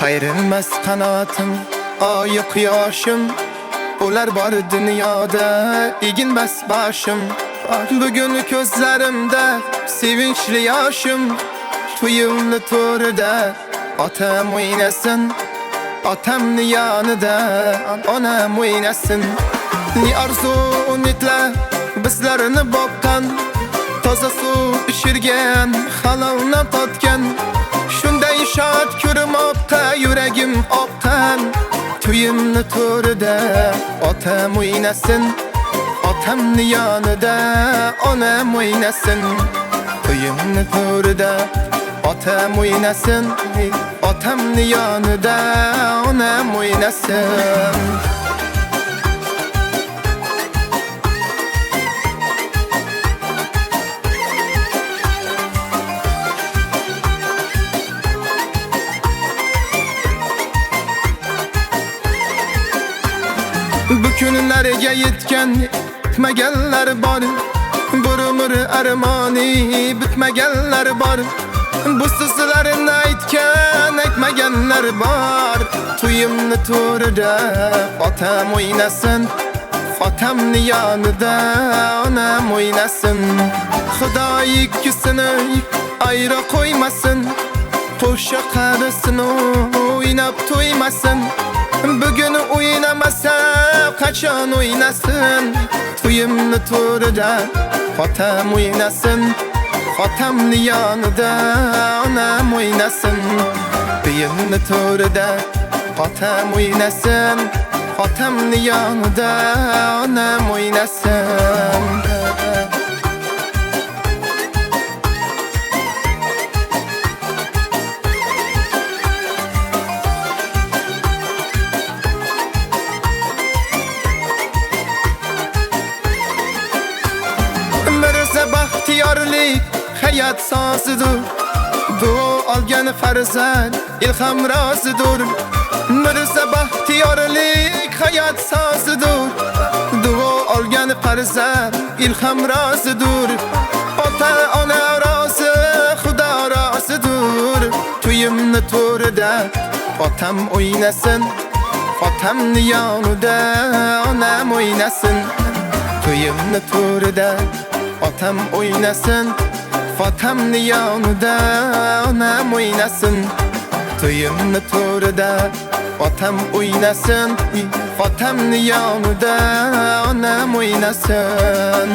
Hayrilmez kanatım, ay quyoshim. Ular bor dunyoda, eginmas boshim. Bugun ko'zlarimda sevinchli yoshim. To'yimni to'rida otam o'ynasin, otamni yonida onam o'ynasin. Ni arzu umidlar bizlarni boqqan, toza suv pishirgan, halolni totgan. Shunday shod ko'rmoqqa yuragim oqqan. To'yimni to'rida otam o'ynasin, otamni yonida onam o'ynasin. To'yimni to'rida otam o'ynasin, otamni yonida onam o'ynasin. Bu kunlarga yetgan bitmaganlar bor. Bir umr armoni bitmaganlar bor. Bu sizlarni aytmaganlar bor. To'yimni to'rida otam o'ynasin, otamni yonida onam o'ynasin. Xudo ikkisini ayro qo'ymasin, qo'sha qarisini o'ynab to'ymasin. Bugun o'ynamasa qachon o'ynasin? To'yimni to'rida otam o'ynasin, otamni yonida onam o'ynasin. To'yimni to'rida otam o'ynasin, otamni yonida onam o'ynasin. Baxtiyorlik hayot sozidir. Duo olgan farzand ilhom rozidir. Mirza baxtiyorlik hayot sozidir. Duo olgan farzand ilhom rozidir. Ota ona rozi, Xudo rozidir. To'yimni to'rida otam o'ynasin, otamni yonida onam o'ynasin. To'yimni to'rida otam o'ynasin, otamni yonida onam o'ynasin. To'yimni to'rida otam o'ynasin, otamni yonida onam o'ynasin.